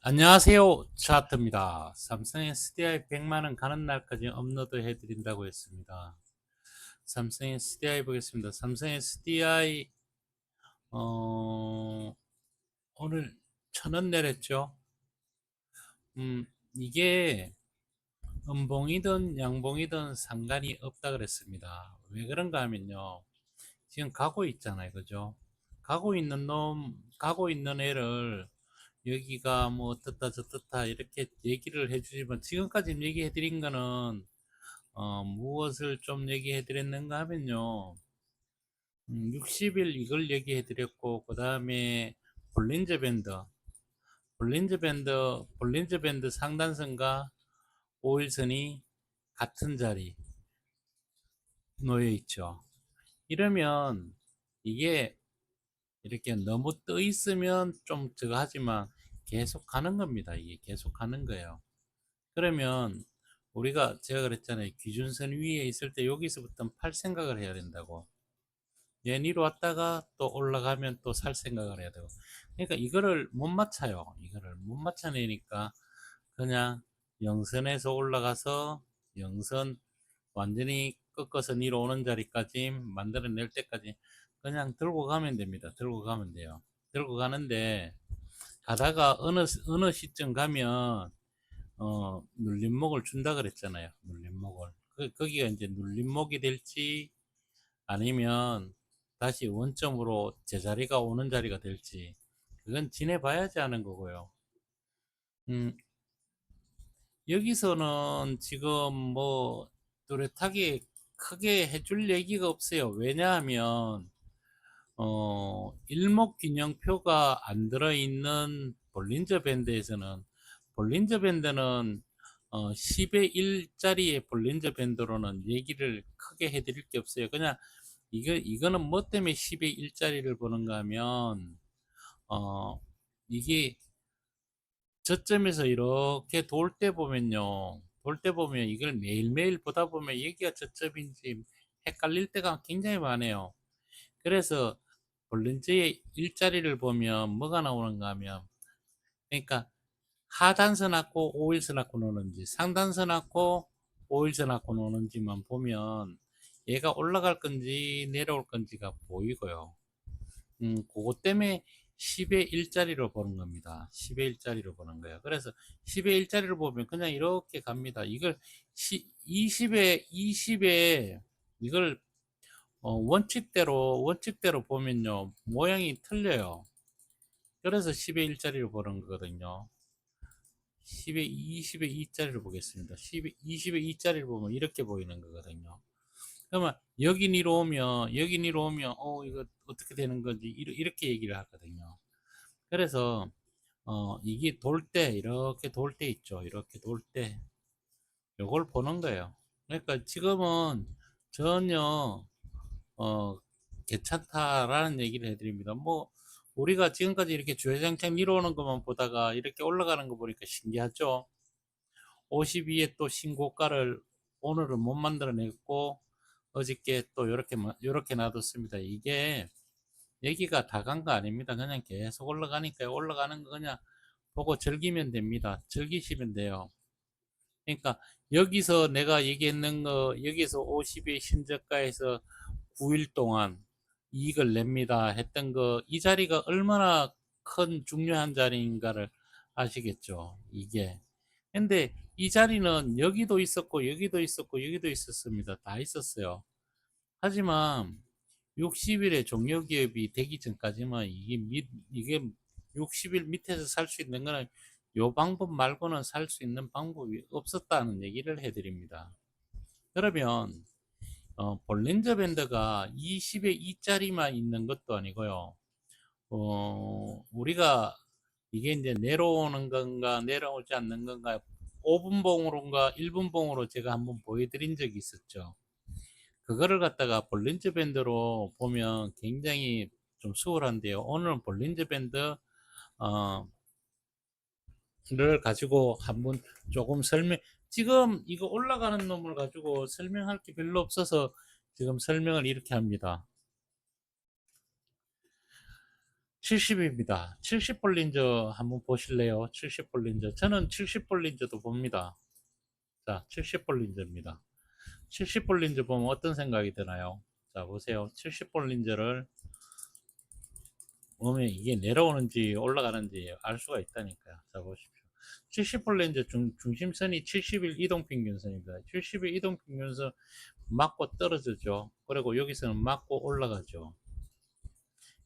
안녕하세요. 차트입니다. 삼성 SDI 100만원 가는 날까지 업로드 해드린다고 했습니다. 삼성 SDI 보겠습니다. 삼성 SDI 오늘 1,000원 내렸죠. 이게 음봉이든 양봉이든 상관이 없다 그랬습니다. 왜 그런가 하면요, 지금 가고 있잖아요, 그죠? 가고 있는 애를 여기가 뭐 어떻다 저떻다 이렇게 얘기를 해주지만, 지금까지 얘기해 드린 거는 무엇을 좀 얘기해 드렸는가 하면요, 60일 이걸 얘기해 드렸고, 그 다음에 볼린저 밴드 볼린저 밴드 상단선과 5일선이 같은 자리 놓여 있죠. 이러면 이게 이렇게 너무 떠 있으면 좀 저거 하지만 계속 가는 겁니다. 이게 계속 가는 거예요. 그러면 우리가, 제가 그랬잖아요, 기준선 위에 있을 때 여기서부터 팔 생각을 해야 된다고. 얘 위로 왔다가 또 올라가면 또 살 생각을 해야 되고. 그러니까 이거를 못 맞춰요. 이거를 못 맞춰내니까 그냥 영선에서 올라가서 영선 완전히 꺾어서 위로 오는 자리까지 만들어낼 때까지 그냥 들고 가면 됩니다. 들고 가면 돼요. 들고 가는데, 가다가 어느 시점 가면 눌림목을 준다 그랬잖아요. 눌림목을. 거기가 이제 눌림목이 될지 아니면 다시 원점으로 제자리가 오는 자리가 될지, 그건 지내봐야지 하는 거고요. 음, 여기서는 지금 뭐 뚜렷하게 크게 해줄 얘기가 없어요. 왜냐하면 일목균형표가 안 들어있는 볼린저 밴드에서는, 볼린저 밴드는 10의 1짜리의 볼린저 밴드로는 얘기를 크게 해드릴 게 없어요. 그냥 이거는 뭐 때문에 10의 1짜리를 보는가 하면, 이게 저점에서 이렇게 돌 때 보면요, 돌 때 보면 이걸 매일매일 보다 보면 여기가 저점인지 헷갈릴 때가 굉장히 많아요. 그래서 볼린저의 일자리를 보면 뭐가 나오는가 하면, 그러니까 하단선하고 5일선하고 노는지 상단선하고 5일선하고 노는지만 보면 얘가 올라갈 건지 내려올 건지가 보이고요. 그것 때문에 10의 일자리로 보는 겁니다. 10의 일자리로 보는 거예요. 그래서 10의 일자리를 보면 그냥 이렇게 갑니다. 이걸 20에 이걸 원칙대로 보면요, 모양이 틀려요. 그래서 10의 1짜리를 보는 거거든요. 10의 20의 2짜리를 보겠습니다. 10의 20의 2짜리를 보면 이렇게 보이는 거거든요. 그러면 여기 니로 오면 이거 어떻게 되는 건지 이렇게 얘기를 하거든요. 그래서 이게 돌 때, 이렇게 돌 때 있죠. 이렇게 돌 때 요걸 보는 거예요. 그러니까 지금은 전혀 어, 괜찮다라는 얘기를 해드립니다. 뭐, 우리가 지금까지 이렇게 주회장창 이루어오는 것만 보다가 이렇게 올라가는 거 보니까 신기하죠? 52에 또 신고가를 오늘은 못 만들어냈고, 어저께 또 이렇게 놔뒀습니다. 이게 여기가 다 간 거 아닙니다. 그냥 계속 올라가니까 올라가는 거 그냥 보고 즐기면 됩니다. 즐기시면 돼요. 그러니까 여기서 내가 얘기했는 거, 여기서 50의 신저가에서 9일 동안 이익을 냅니다 했던 거, 이 자리가 얼마나 큰 중요한 자리인가를 아시겠죠, 이게. 근데 이 자리는 여기도 있었고 여기도 있었고 여기도 있었습니다. 다 있었어요. 하지만 60일의 종료기업이 되기 전까지만 이게 60일 밑에서 살 수 있는 거는 요 방법 말고는 살 수 있는 방법이 없었다는 얘기를 해드립니다. 그러면 볼린저 밴드가 20의 2짜리만 있는 것도 아니고요. 우리가 이게 이제 내려오는 건가 내려오지 않는 건가, 5분봉으로인가 1분봉으로 제가 한번 보여드린 적이 있었죠. 그거를 갖다가 볼린저 밴드로 보면 굉장히 좀 수월한데요. 오늘은 볼린저 밴드 어, 를 가지고 한번 조금 지금 이거 올라가는 놈을 가지고 설명할 게 별로 없어서 지금 설명을 이렇게 합니다. 70입니다. 70 볼린저 한번 보실래요? 70 볼린저. 저는 70 볼린저도 봅니다. 자, 70 볼린저입니다. 70 볼린저 보면 어떤 생각이 드나요? 자, 보세요. 70 볼린저를 보면 이게 내려오는지 올라가는지 알 수가 있다니까요. 자, 보십시오. 70 볼린저 중심선이 70일 이동평균선입니다. 70일 이동평균선 맞고 떨어지죠. 그리고 여기서는 맞고 올라가죠.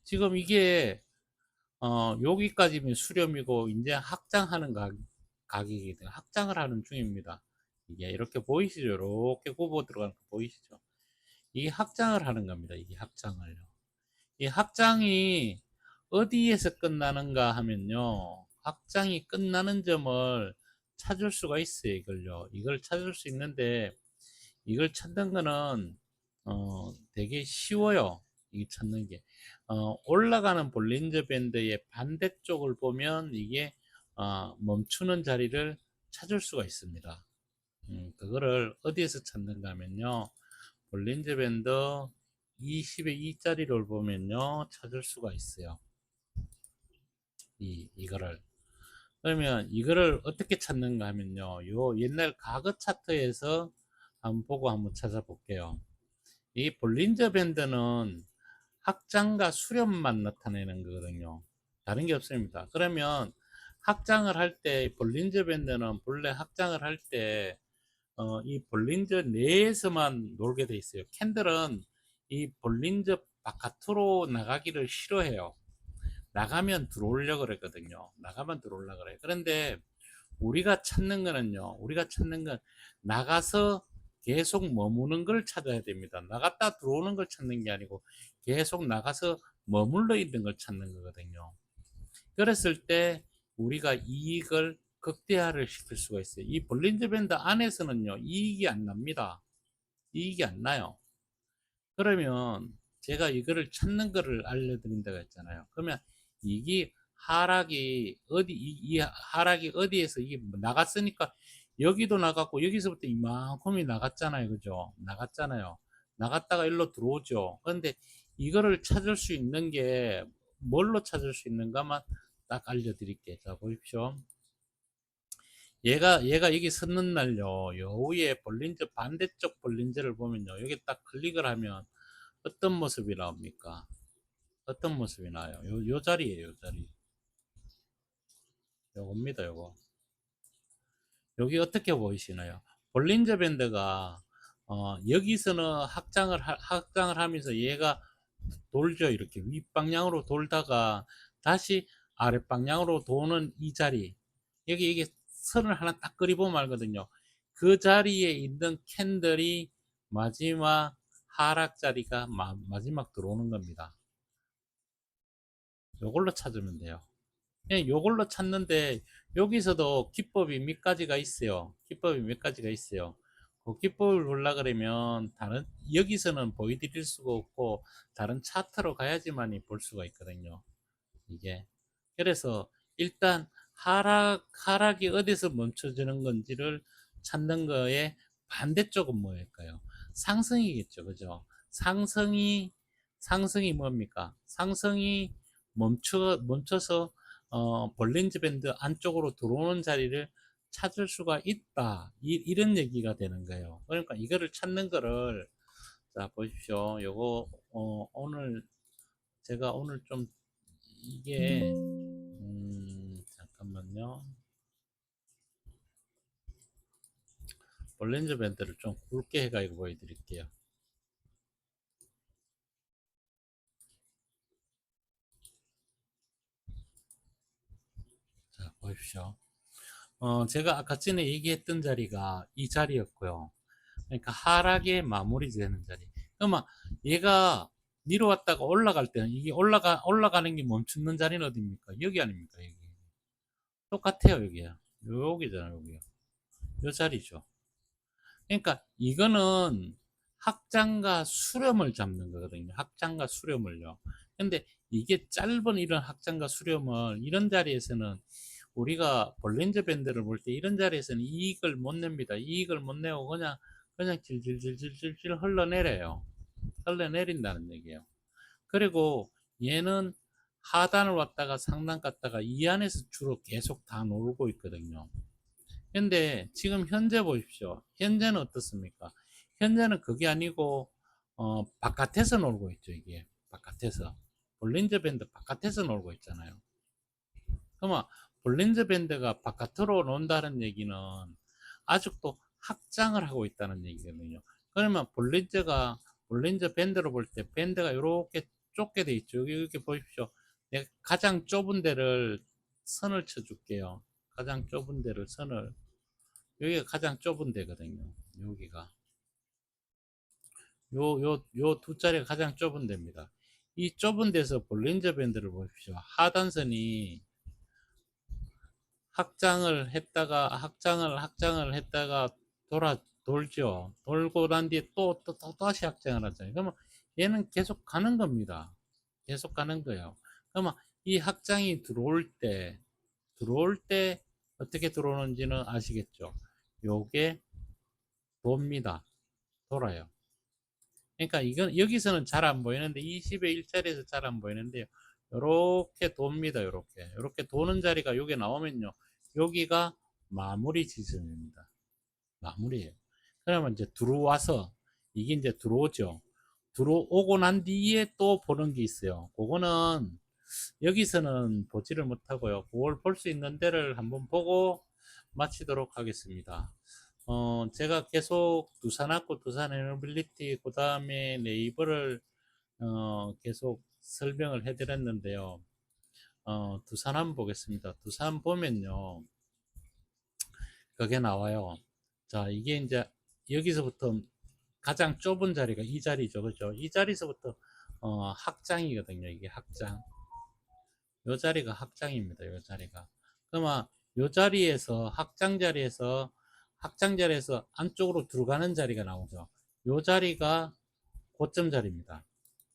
지금 이게 여기까지면 수렴이고 이제 확장하는 가격이 돼요. 확장을 하는 중입니다. 이게 이렇게 보이시죠? 이렇게 굽어 들어가는 거 보이시죠? 이게 확장을 하는 겁니다. 이게 확장을요. 이 확장이 어디에서 끝나는가 하면요. 확장이 끝나는 점을 찾을 수가 있어요. 이걸요. 이걸 찾을 수 있는데 이걸 찾는 거는 되게 쉬워요. 이 찾는 게 올라가는 볼린저 밴드의 반대쪽을 보면 이게 멈추는 자리를 찾을 수가 있습니다. 그거를 어디에서 찾는가 하면요. 볼린저 밴드 20의 2짜리를 보면요. 찾을 수가 있어요. 이거를. 그러면 이거를 어떻게 찾는가 하면요. 요 옛날 과거 차트에서 한번 보고 한번 찾아볼게요. 이 볼린저 밴드는 확장과 수렴만 나타내는 거거든요. 다른 게 없습니다. 그러면 확장을 할 때 볼린저 밴드는 본래 확장을 할 때 이 볼린저 내에서만 놀게 돼 있어요. 캔들은 이 볼린저 바깥으로 나가기를 싫어해요. 나가면 들어오려고 그랬거든요. 나가면 들어오려고 그래요. 그런데 우리가 찾는 거는요. 우리가 찾는 건 나가서 계속 머무는 걸 찾아야 됩니다. 나갔다 들어오는 걸 찾는 게 아니고 계속 나가서 머물러 있는 걸 찾는 거거든요. 그랬을 때 우리가 이익을 극대화를 시킬 수가 있어요. 이 볼린저 밴드 안에서는요. 이익이 안 납니다. 이익이 안 나요. 그러면 제가 이거를 찾는 거를 알려드린다고 했잖아요. 그러면 이게 하락이 이 하락이 어디에서 이게 나갔으니까 여기도 나갔고 여기서부터 이만큼이 나갔잖아요. 그죠? 나갔잖아요. 나갔다가 일로 들어오죠. 그런데 이거를 찾을 수 있는 게 뭘로 찾을 수 있는가만 딱 알려드릴게요. 자, 보십시오. 얘가 여기 섰는 날요. 요 위에 볼린저 반대쪽 볼린저를 보면요. 여기 딱 클릭을 하면 어떤 모습이 나옵니까? 어떤 모습이 나요? 요 자리에요, 요 자리. 요겁니다, 요거. 여기 어떻게 보이시나요? 볼린저 밴드가 여기서는 확장을 하면서 얘가 돌죠. 이렇게 윗방향으로 돌다가 다시 아랫방향으로 도는 이 자리. 여기 이게 선을 하나 딱 그리보면 알거든요. 그 자리에 있는 캔들이 마지막 하락 자리가 마지막 들어오는 겁니다. 요걸로 찾으면 돼요. 그냥 요걸로 찾는데 여기서도 기법이 몇 가지가 있어요. 기법이 몇 가지가 있어요. 그 기법을 보려 그러면 다른 여기서는 보여드릴 수가 없고 다른 차트로 가야지만이 볼 수가 있거든요. 이게 그래서 일단 하락이 어디서 멈춰지는 건지를 찾는 거에 반대쪽은 뭐일까요? 상승이겠죠, 그죠? 상승이 뭡니까? 상승이 멈춰서 볼린저 밴드 안쪽으로 들어오는 자리를 찾을 수가 있다. 이런 얘기가 되는 거예요. 그러니까 이거를 찾는 거를 자 보십시오. 요거 오늘 제가 오늘 좀 이게 잠깐만요. 볼린저 밴드를 좀 굵게 해가지고 보여드릴게요. 자 보십시오. 제가 아까 전에 얘기했던 자리가 이 자리였고요. 그러니까 하락의 마무리 되는 자리. 그러면 얘가 내려왔다가 올라갈 때는 이게 올라가는 게 멈추는 자리는 어디입니까? 여기 아닙니까? 여기. 똑같아요, 여기야. 여기잖아요, 여기요. 요 자리죠. 그러니까 이거는 확장과 수렴을 잡는 거거든요. 확장과 수렴을요. 근데 이게 짧은 이런 확장과 수렴을 이런 자리에서는 우리가 볼린저 밴드를 볼 때 이런 자리에서는 이익을 못 냅니다. 이익을 못 내고 그냥 질질질질질 흘러내려요. 흘러내린다는 얘기예요. 그리고 얘는 하단을 왔다가 상단 갔다가 이 안에서 주로 계속 다 놀고 있거든요. 근데 지금 현재 보십시오. 현재는 어떻습니까? 현재는 그게 아니고 바깥에서 놀고 있죠. 이게 바깥에서 볼린저 밴드 바깥에서 놀고 있잖아요. 그러면 볼린저 밴드가 바깥으로 논다는 얘기는 아직도 확장을 하고 있다는 얘기거든요. 그러면 볼린저 밴드로 볼 때 밴드가 이렇게 좁게 돼 있죠. 여기 이렇게 보십시오. 내가 가장 좁은 데를 선을 쳐 줄게요. 가장 좁은 데를 선을, 여기가 가장 좁은 데거든요. 여기가 요 두 자리가 가장 좁은 데입니다. 이 좁은 데서 볼린저 밴드를 보십시오. 하단선이 확장을 했다가 돌죠. 돌고 난 뒤에 또 다시 확장을 하잖아요. 그러면 얘는 계속 가는 겁니다. 계속 가는 거예요. 그러면 이 확장이 들어올 때 어떻게 들어오는지는 아시겠죠? 요게 돕니다. 돌아요. 그러니까 이건 여기서는 잘 안 보이는데 20의 1자리에서 잘 안 보이는데요. 요렇게 돕니다. 요렇게 도는 자리가 여기 나오면요. 여기가 마무리 지점입니다. 마무리예요. 그러면 이제 들어와서 이게 이제 들어오죠. 들어오고 난 뒤에 또 보는 게 있어요. 그거는 여기서는 보지를 못하고요. 그걸 볼 수 있는 데를 한번 보고 마치도록 하겠습니다. 제가 계속 두산학고, 두산에너빌리티, 그 다음에 네이버를 계속 설명을 해드렸는데요. 두산 한번 보겠습니다. 두산 보면요. 그게 나와요. 자, 이게 이제 여기서부터 가장 좁은 자리가 이 자리죠. 그죠? 이 자리에서부터 확장이거든요. 이게 확장. 요 자리가 확장입니다. 요 자리가. 그러면 요 자리에서 확장 자리에서 안쪽으로 들어가는 자리가 나오죠. 요 자리가 고점 자리입니다.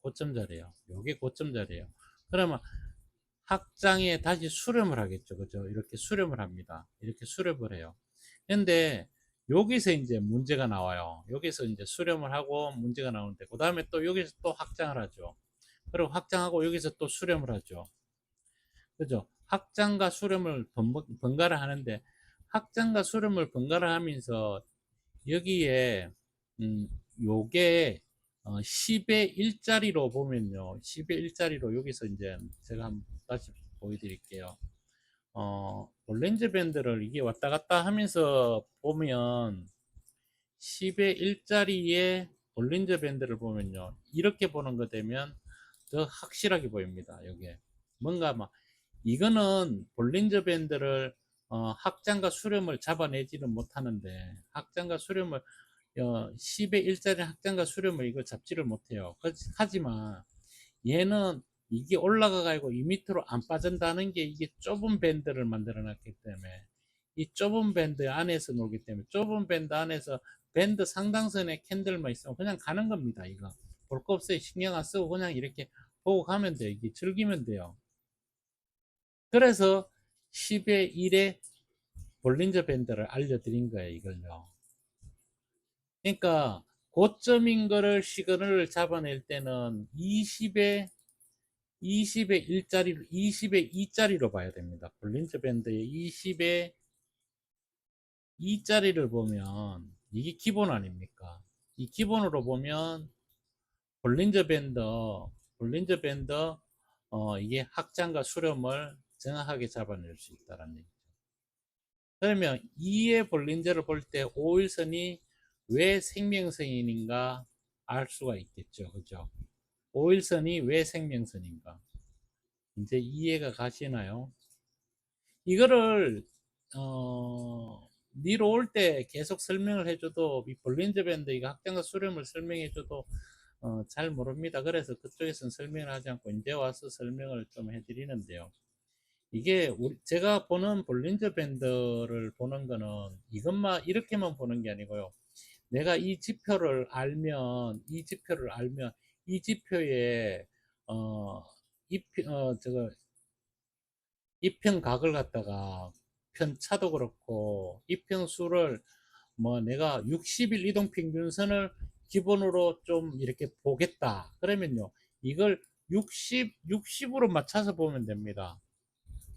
고점 자리예요. 요게 고점 자리예요. 그러면 확장에 다시 수렴을 하겠죠. 그죠? 이렇게 수렴을 합니다. 이렇게 수렴을 해요. 근데 여기서 이제 문제가 나와요. 여기서 이제 수렴을 하고 문제가 나오는데, 그 다음에 또 여기서 또 확장을 하죠. 그리고 확장하고 여기서 또 수렴을 하죠. 그죠? 확장과 수렴을 번갈아 하는데, 확장과 수렴을 번갈아 하면서 여기에 요게 10의 1자리로 보면요. 10의 1자리로 여기서 이제 제가 한번 다시 보여드릴게요. 볼린저 밴드를 이게 왔다 갔다 하면서 보면 10의 1자리에 볼린저 밴드를 보면요. 이렇게 보는 거 되면 더 확실하게 보입니다. 여기에. 뭔가 막 이거는 볼린저 밴드를 확장과 수렴을 잡아내지는 못하는데, 확장과 수렴을 10의 1짜리 확장과 수렴을 이걸 잡지를 못해요. 하지만 얘는 이게 올라가가지고 이 밑으로 안 빠진다는 게 이게 좁은 밴드를 만들어 놨기 때문에, 이 좁은 밴드 안에서 놀기 때문에, 좁은 밴드 안에서 밴드 상당선에 캔들만 있으면 그냥 가는 겁니다. 이거 볼 거 없어요. 신경 안 쓰고 그냥 이렇게 보고 가면 돼요. 이게 즐기면 돼요. 그래서 10의 1의 볼린저 밴드를 알려드린 거예요. 이걸요. 그러니까 고점인 거를 시그널을 잡아낼 때는 20의 1자리, 20의 2자리로 봐야 됩니다. 볼린저 밴드의 20의 2자리를 보면 이게 기본 아닙니까? 이 기본으로 보면 볼린저 밴드, 볼린저 밴드 이게 확장과 수렴을 정확하게 잡아낼 수 있다는 얘기죠. 그러면 2의 볼린저를 볼 때 5일선이 왜 생명선인가 알 수가 있겠죠. 그죠? 5일선이 왜 생명선인가? 이제 이해가 가시나요? 이거를 니로 올 때 계속 설명을 해줘도, 이 볼린저 밴드 이거 확장과 수렴을 설명해줘도 잘 모릅니다. 그래서 그쪽에서는 설명을 하지 않고 이제 와서 설명을 좀 해드리는데요. 이게 제가 보는 볼린저 밴드를 보는 거는 이것만 이렇게만 보는 게 아니고요. 내가 이 지표에 저거 이평각을 갖다가 편차도 그렇고 이평수를 뭐 내가 60일 이동 평균선을 기본으로 좀 이렇게 보겠다. 그러면요. 이걸 60으로 맞춰서 보면 됩니다.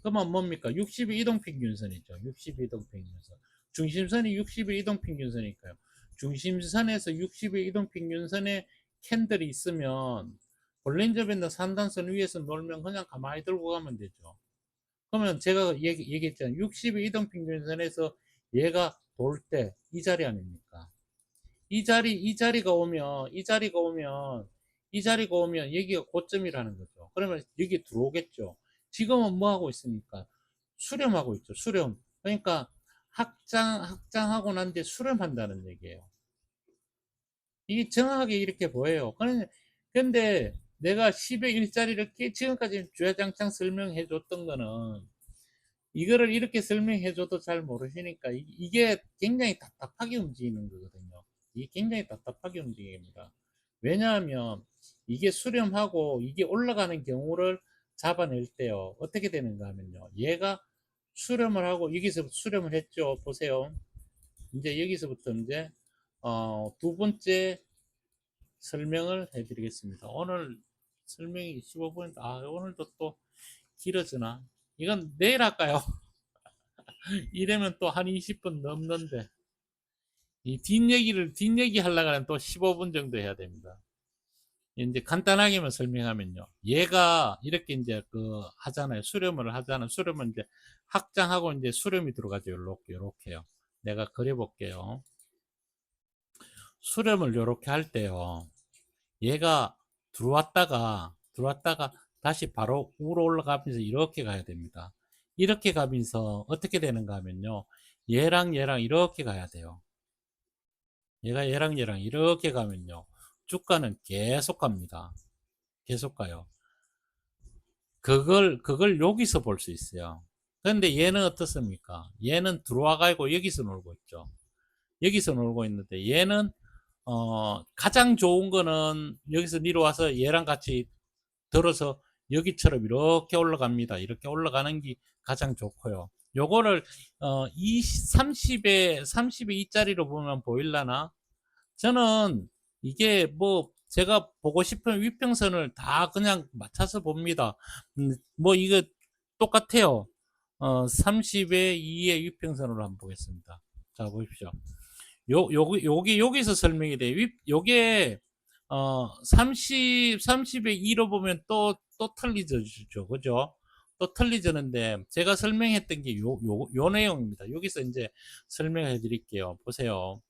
그러면 뭡니까? 60이 이동평균선이죠. 60이 이동평균선. 중심선이 60이 이동평균선이니까요. 중심선에서 60의 이동평균선에 캔들이 있으면 볼린저 밴드 3단선 위에서 놀면 그냥 가만히 들고 가면 되죠. 그러면 제가 얘기했잖아요. 60의 이동평균선에서 얘가 돌 때 이 자리 아닙니까? 이 자리가 오면 여기가 고점이라는 거죠. 그러면 여기 들어오겠죠. 지금은 뭐 하고 있습니까? 수렴하고 있죠. 수렴. 그러니까 확장하고 난 뒤에 수렴한다는 얘기예요. 이게 정확하게 이렇게 보여요. 근데 내가 10의 1자리를 지금까지 주야장창 설명해 줬던 거는 이거를 이렇게 설명해 줘도 잘 모르시니까 이게 굉장히 답답하게 움직이는 거거든요. 이게 굉장히 답답하게 움직입니다. 왜냐하면 이게 수렴하고 이게 올라가는 경우를 잡아낼 때요. 어떻게 되는가 하면요. 얘가 수렴을 하고 여기서 수렴을 했죠. 보세요. 이제 여기서부터 이제 두 번째 설명을 해드리겠습니다. 오늘 설명이 15분, 오늘도 또 길어지나? 이건 내일 할까요? 이러면 또 한 20분 넘는데, 이 뒷얘기 하려고 하면 또 15분 정도 해야 됩니다. 이제 간단하게만 설명하면요. 얘가 이렇게 이제 하잖아요. 수렴을 하잖아요. 수렴은 이제 확장하고 이제 수렴이 들어가죠. 요렇게요. 내가 그려볼게요. 수렴을 요렇게 할 때요. 얘가 들어왔다가 다시 바로 위로 올라가면서 이렇게 가야 됩니다. 이렇게 가면서 어떻게 되는가 하면요. 얘랑 이렇게 가야 돼요. 얘랑 이렇게 가면요. 주가는 계속 갑니다. 계속 가요. 그걸 여기서 볼 수 있어요. 그런데 얘는 어떻습니까? 얘는 들어와 가지고 여기서 놀고 있죠. 여기서 놀고 있는데 얘는 가장 좋은 거는 여기서 내려와서 얘랑 같이 들어서 여기처럼 이렇게 올라갑니다. 이렇게 올라가는 게 가장 좋고요. 요거를 30에 2짜리로 보면 보일라나? 저는 이게 뭐 제가 보고 싶은 위평선을 다 그냥 맞춰서 봅니다. 뭐 이거 똑같아요. 30의 2의 위평선으로 한번 보겠습니다. 자, 보십시오. 여기서 설명이 돼요. 요게 30의 2로 보면 또 틀리죠. 그죠? 또 틀리지는데 제가 설명했던 게 요 내용입니다. 여기서 이제 설명해 드릴게요. 보세요.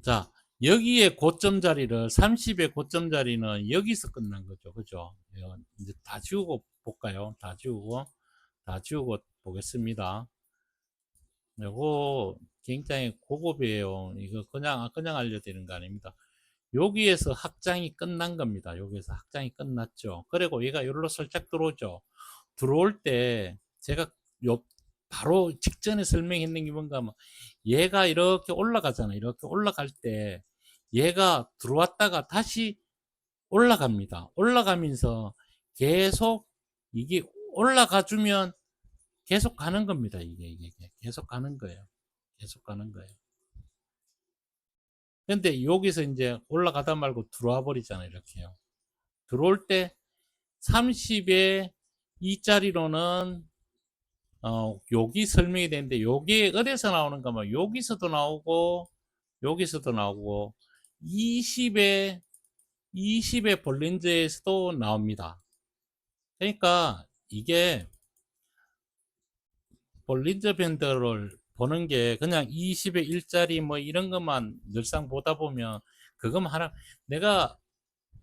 자, 여기에 고점 자리를 30의 고점 자리는 여기서 끝난 거죠. 그죠? 이제 다 지우고 볼까요? 다 지우고 보겠습니다. 요거 굉장히 고급이에요. 이거 그냥 알려드리는 거 아닙니다. 여기에서 확장이 끝난 겁니다. 여기에서 확장이 끝났죠. 그리고 얘가 여기로 살짝 들어오죠. 들어올 때 제가 요 바로 직전에 설명했는 게 뭔가 하면 얘가 이렇게 올라가잖아요. 이렇게 올라갈 때 얘가 들어왔다가 다시 올라갑니다. 올라가면서 계속 이게 올라가 주면 계속 가는 겁니다. 이게 계속 가는 거예요. 계속 가는 거예요. 근데 여기서 이제 올라가다 말고 들어와 버리잖아요. 이렇게요. 들어올 때 30의 2짜리로는 여기 설명이 되는데 여기 어디서 나오는가 하면 여기서도 나오고 20의 볼린저에서도 나옵니다. 그러니까 이게 볼린저 밴드를 보는 게 그냥 20의 1짜리 뭐 이런 것만 늘상 보다 보면 그것만 하나 내가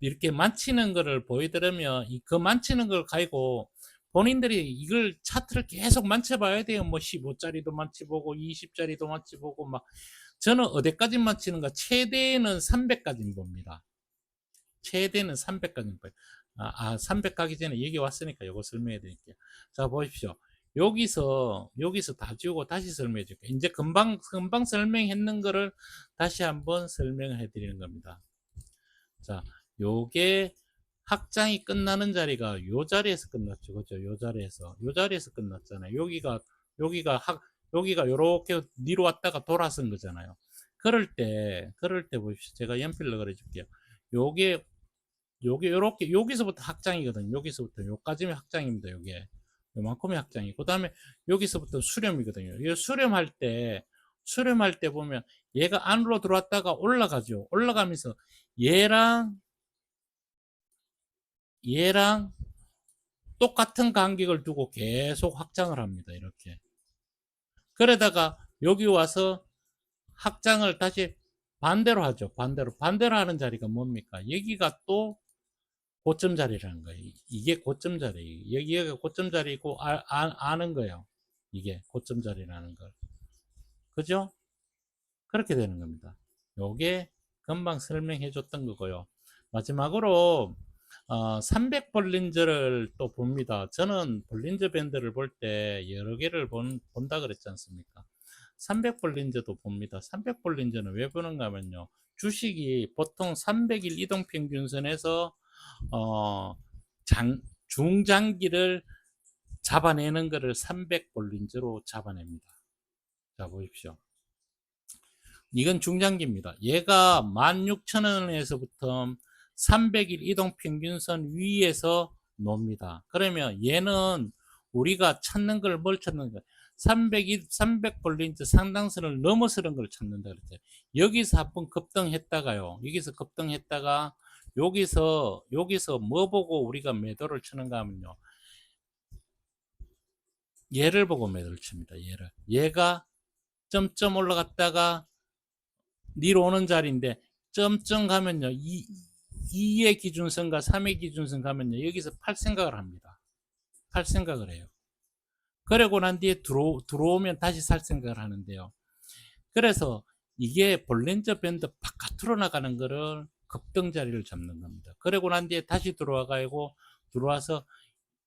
이렇게 만치는 거를 보여드리면 그 만치는 걸 가지고 본인들이 이걸 차트를 계속 만져봐야 돼요. 뭐 15짜리도 만져보고 20짜리도 만져보고 막 저는 어디까지 만치는가 최대는 300까지 봅니다. 최대는 300까지 봐요. 300 가기 전에 여기 왔으니까 이거 설명해 드릴게요. 자, 보십시오. 여기서 다 지우고 다시 설명해 줄게요. 이제 금방 설명했는 거를 다시 한번 설명해 드리는 겁니다. 자, 요게 확장이 끝나는 자리가 요 자리에서 끝났죠. 그죠? 요 자리에서 끝났잖아요. 여기가 요렇게 뒤로 왔다가 돌아선 거잖아요. 그럴 때 보십시오. 제가 연필로 그려줄게요. 요게 요게 요렇게 여기서부터 확장이거든요. 여기서부터 요까지면 확장입니다. 요게 요만큼의 확장이. 그 다음에 여기서부터 수렴이거든요. 이 수렴할 때 보면 얘가 안으로 들어왔다가 올라가죠. 올라가면서 얘랑 얘랑 똑같은 간격을 두고 계속 확장을 합니다. 이렇게. 그러다가 여기 와서 확장을 다시 반대로 하죠. 반대로 하는 자리가 뭡니까? 여기가 또 고점 자리라는 거예요. 이게 고점 자리. 여기가 고점 자리고 아는 거예요. 이게 고점 자리라는 걸. 그죠? 그렇게 되는 겁니다. 요게 금방 설명해 줬던 거고요. 마지막으로 300볼린저를 또 봅니다. 저는 볼린저 밴드를 볼 때 여러 개를 본다 그랬지 않습니까? 300볼린저도 봅니다. 300볼린저는 왜 보는가 하면요. 주식이 보통 300일 이동평균선에서 어, 중장기를 잡아내는 것을 300볼린저로 잡아냅니다. 자, 보십시오. 이건 중장기입니다. 얘가 16,000원에서부터 300일 이동평균선 위에서 놉니다. 그러면 얘는 우리가 찾는 걸 뭘 찾는 거야? 300볼린저 상당선을 넘어서는 걸 찾는다 그랬죠. 여기서 한번 급등했다가요. 여기서 급등했다가 여기서 뭐 보고 우리가 매도를 치는가 하면요. 얘를 보고 매도를 칩니다. 얘가 점점 올라갔다가 니로 오는 자리인데 점점 가면요 2의 기준선과 3의 기준선 가면요 여기서 팔 생각을 합니다. 팔 생각을 해요. 그러고 난 뒤에 들어오면 다시 살 생각을 하는데요. 그래서 이게 볼린저 밴드 바깥으로 나가는 거를 급등 자리를 잡는 겁니다. 그러고 난 뒤에 다시 들어와서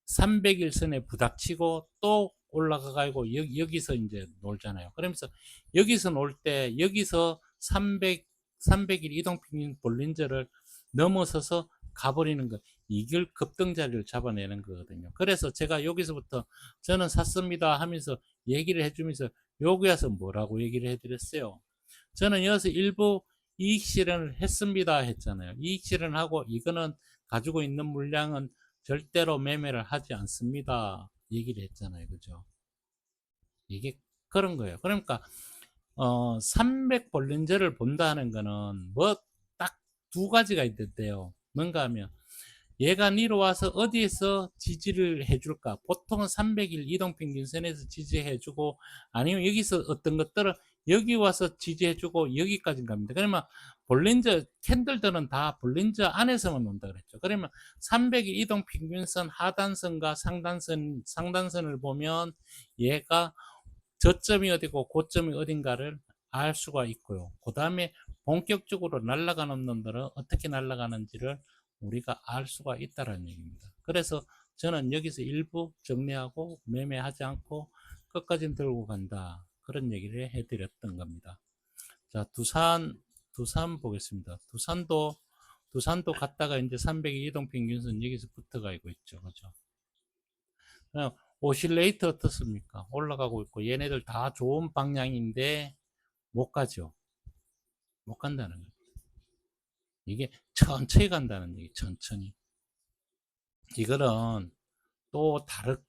300일선에 부닥치고 또 올라가가지고 여기서 이제 놀잖아요. 그러면서 여기서 놀 때 여기서 300일 이동평균 볼린저를 넘어서서 가버리는 것. 이걸 급등자리를 잡아내는 거거든요. 그래서 제가 여기서부터 저는 샀습니다 하면서 얘기를 해주면서 여기 와서 뭐라고 얘기를 해드렸어요. 저는 여기서 일부 이익 실현을 했습니다 했잖아요. 이익 실현하고 이거는 가지고 있는 물량은 절대로 매매를 하지 않습니다. 얘기를 했잖아요. 그죠? 이게 그런 거예요. 그러니까 300볼린저를 본다는 거는 뭐 딱 두 가지가 있는데요. 뭔가 하면 얘가 니로 와서 어디에서 지지를 해줄까? 보통은 300일 이동평균선에서 지지해주고 아니면 여기서 어떤 것들을 여기 와서 지지해주고 여기까지 갑니다. 그러면 볼린저 캔들들은 다 볼린저 안에서만 논다 그랬죠. 그러면 300일 이동평균선 하단선과 상단선을 보면 얘가 저점이 어디고 고점이 어딘가를 알 수가 있고요. 그 다음에 본격적으로 날아가는 놈들은 어떻게 날아가는지를 우리가 알 수가 있다는 얘기입니다. 그래서 저는 여기서 일부 정리하고 매매하지 않고 끝까지 들고 간다. 그런 얘기를 해드렸던 겁니다. 자, 두산 보겠습니다. 두산도 갔다가 이제 300일 이동평균선 여기서 붙어가고 있죠. 그죠? 오실레이터 어떻습니까? 올라가고 있고 얘네들 다 좋은 방향인데 못 가죠. 못 간다는 거예요. 이게 천천히 간다는 얘기. 천천히. 이거는 또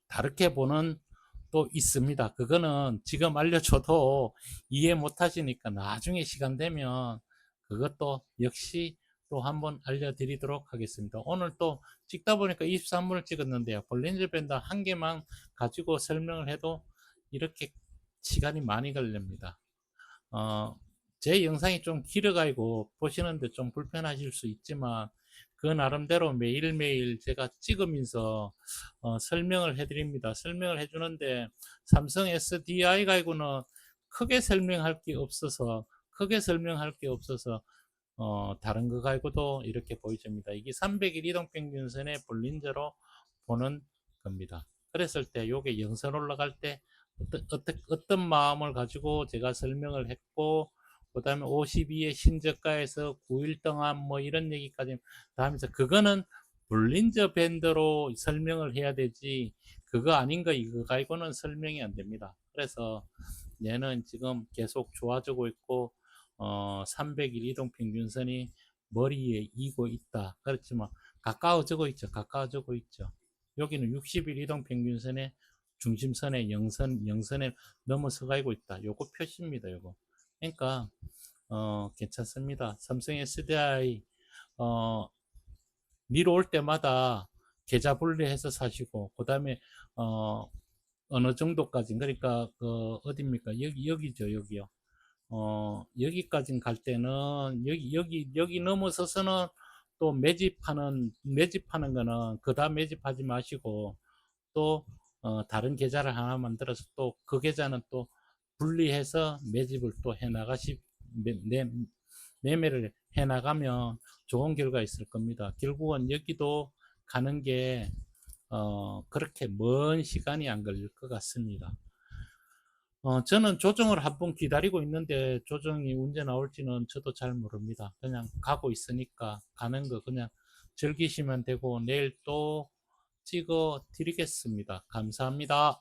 다르게 보는 또 있습니다. 그거는 지금 알려줘도 이해 못 하시니까 나중에 시간 되면 그것도 역시 또 한번 알려드리도록 하겠습니다. 오늘 또 찍다 보니까 23분을 찍었는데요. 볼린저 밴드 한 개만 가지고 설명을 해도 이렇게 시간이 많이 걸립니다. 어, 제 영상이 좀 길어가지고 보시는데 좀 불편하실 수 있지만 그 나름대로 매일매일 제가 찍으면서 설명을 해드립니다. 설명을 해주는데 삼성 SDI 가지고는 크게 설명할 게 없어서 다른 거 가지고도 이렇게 보여집니다. 이게 300일 이동평균선의 볼린저로 보는 겁니다. 그랬을 때 요게 영선 올라갈 때 어떤 마음을 가지고 제가 설명을 했고 그 다음에 52의 신저가에서 9일 동안 뭐 이런 얘기까지 다 하면서 그거는 볼린저 밴드로 설명을 해야 되지 그거 아닌 거 이거 가지고는 설명이 안 됩니다. 그래서 얘는 지금 계속 좋아지고 있고 300일 이동평균선이 머리에 이고 있다. 그렇지만 가까워지고 있죠. 가까워지고 있죠. 여기는 60일 이동평균선의 중심선의 영선에 넘어서가고 있다. 요거 표시입니다. 요거. 그러니까 괜찮습니다. 삼성 SDI 위로 올 때마다 계좌 분리해서 사시고, 그 다음에 어느 정도까지, 그러니까 그 어디입니까? 여기죠. 여기요. 여기까지 갈 때는 여기 넘어서서는 또 매집하는 거는 그다 매집하지 마시고, 또 다른 계좌를 하나 만들어서 또 그 계좌는 또 분리해서 매집을 또 매매를 해 나가면 좋은 결과 있을 겁니다. 결국은 여기도 가는 게 그렇게 먼 시간이 안 걸릴 것 같습니다. 저는 조정을 한번 기다리고 있는데 조정이 언제 나올지는 저도 잘 모릅니다. 그냥 가고 있으니까 가는 거 그냥 즐기시면 되고, 내일 또 찍어 드리겠습니다. 감사합니다.